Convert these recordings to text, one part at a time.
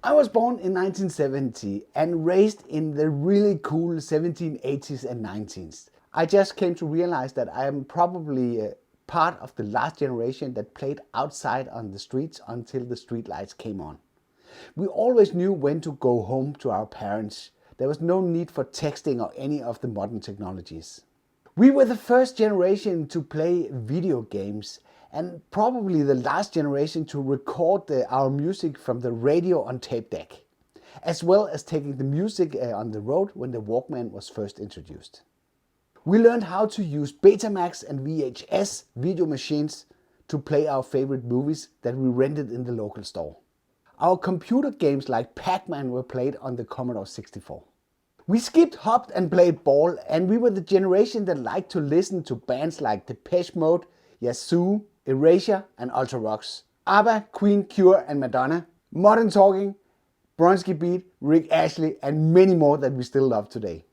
I was born in 1970 and raised in the really cool 1780s and 19s. I just came to realize that I am probably part of the last generation that played outside on the streets until the streetlights came on. We always knew when to go home to our parents. There was no need for texting or any of the modern technologies. We were the first generation to play video games and probably the last generation to record our music from the radio on tape deck, as well as taking the music on the road when the Walkman was first introduced. We learned how to use Betamax and VHS video machines to play our favorite movies that we rented in the local store. Our computer games like Pac-Man were played on the Commodore 64. We skipped, hopped and played ball, and we were the generation that liked to listen to bands like Depeche Mode, Yazoo, Erasure and Ultravox, ABBA, Queen, Cure and Madonna, Modern Talking, Bronski Beat, Rick Astley and many more that we still love today.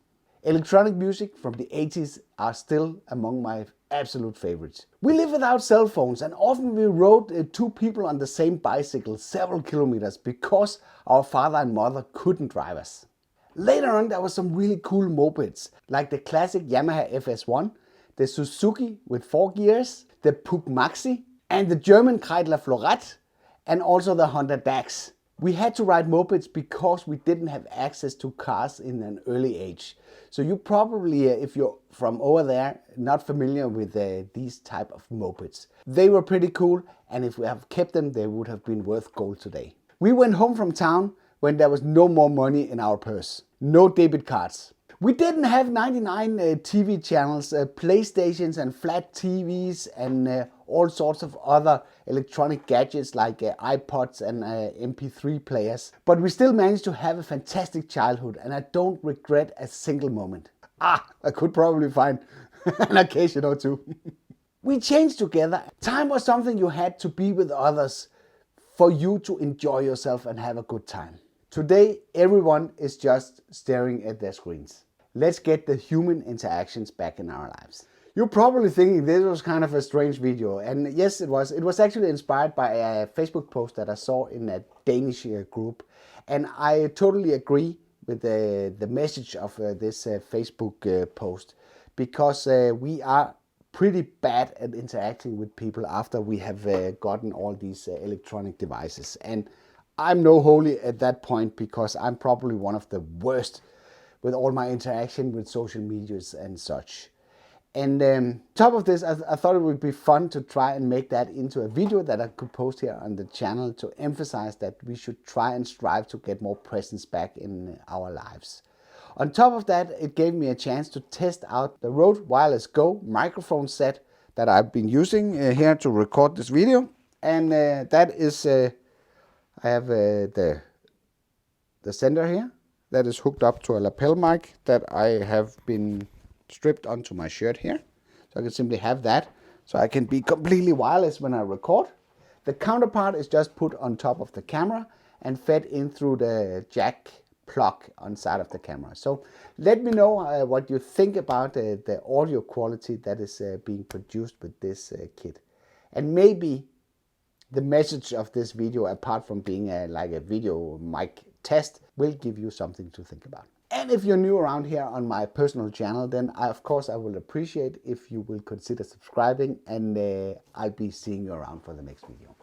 Electronic music from the 80s are still among my absolute favorites. We live without cell phones and often we rode two people on the same bicycle several kilometers because our father and mother couldn't drive us. Later on there were some really cool mopeds like the classic Yamaha FS1, the Suzuki with 4 gears, the Puch Maxi and the German Kreidler Florett and also the Honda Dax. We had to ride mopeds because we didn't have access to cars in an early age. So you probably, if you're from over there, not familiar with these type of mopeds. They were pretty cool and if we have kept them, they would have been worth gold today. We went home from town when there was no more money in our purse. No debit cards. We didn't have 99 TV channels, PlayStations and flat TVs and all sorts of other electronic gadgets like iPods and MP3 players. But we still managed to have a fantastic childhood and I don't regret a single moment. I could probably find an occasion or two. We changed together. Time was something you had to be with others for you to enjoy yourself and have a good time. Today, everyone is just staring at their screens. Let's get the human interactions back in our lives. You're probably thinking this was kind of a strange video, and yes it was. It was actually inspired by a Facebook post that I saw in a Danish group, and I totally agree with the message of this Facebook post, because we are pretty bad at interacting with people after we have gotten all these electronic devices. And I'm no holy at that point because I'm probably one of the worst with all my interaction with social medias and such. And top of this, I thought it would be fun to try and make that into a video that I could post here on the channel to emphasize that we should try and strive to get more presence back in our lives. On top of that, it gave me a chance to test out the Røde Wireless GO microphone set that I've been using here to record this video. And that is, I have the sender here that is hooked up to a lapel mic that I have been stripped onto my shirt here. So I can simply have that so I can be completely wireless when I record. The counterpart is just put on top of the camera and fed in through the jack plug on side of the camera. So let me know what you think about the audio quality that is being produced with this kit. And maybe the message of this video, apart from being like a video mic test, will give you something to think about. And if you're new around here on my personal channel, then of course I will appreciate if you will consider subscribing, and I'll be seeing you around for the next video.